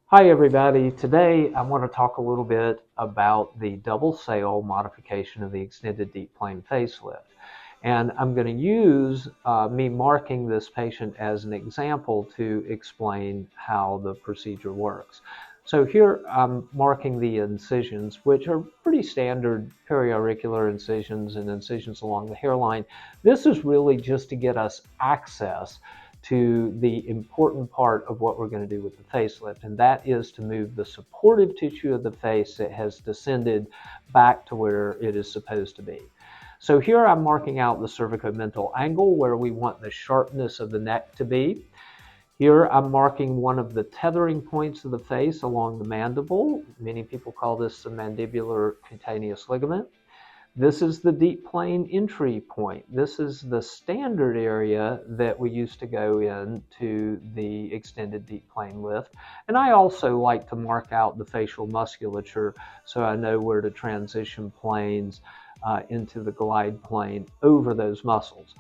Hi everybody. Today I want to talk a little bit about the double sail modification of the extended deep plane facelift. And I'm going to use me marking this patient as an example to explain how the procedure works. So here I'm marking the incisions, which are pretty standard periauricular incisions and incisions along the hairline. This is really just to get us access to the important part of what we're going to do with the facelift, and that is to move the supportive tissue of the face that has descended back to where it is supposed to be. So here I'm marking out the cervicomental angle where we want the sharpness of the neck to be. Here I'm marking one of the tethering points of the face along the mandible. Many people call this the mandibular cutaneous ligament. This is the deep plane entry point. This is the standard area that we used to go into the extended deep plane lift. And I also like to mark out the facial musculature so I know where to transition planes into the glide plane over those muscles.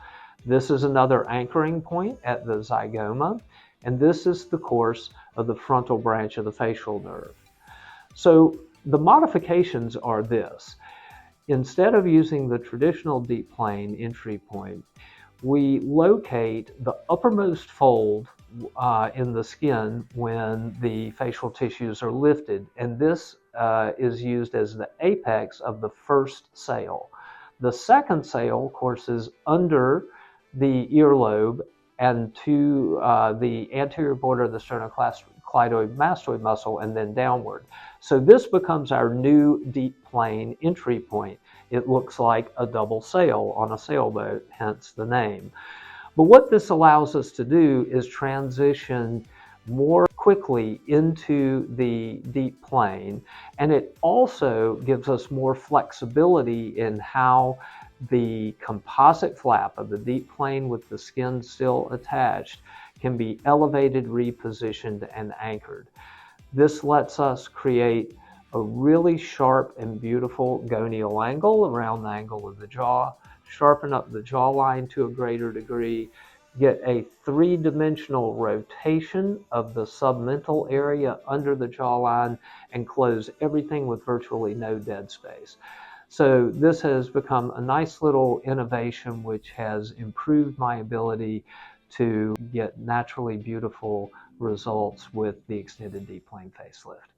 This is another anchoring point at the zygoma, and this is the course of the frontal branch of the facial nerve. So the modifications are this. Instead of using the traditional deep plane entry point, we locate the uppermost fold in the skin when the facial tissues are lifted, and this is used as the apex of the first sail. The second sail, of course, is under the earlobe and to the anterior border of the sternocleidoid mastoid muscle and then downward. So this becomes our new deep plane entry point. It looks like a double sail on a sailboat, hence the name. But what this allows us to do is transition more quickly into the deep plane, and it also gives us more flexibility in how the composite flap of the deep plane with the skin still attached can be elevated, repositioned, and anchored. This lets us create a really sharp and beautiful gonial angle around the angle of the jaw, sharpen up the jawline to a greater degree, get a three-dimensional rotation of the submental area under the jawline, and close everything with virtually no dead space. So this has become a nice little innovation which has improved my ability to get naturally beautiful results with the extended deep plane facelift.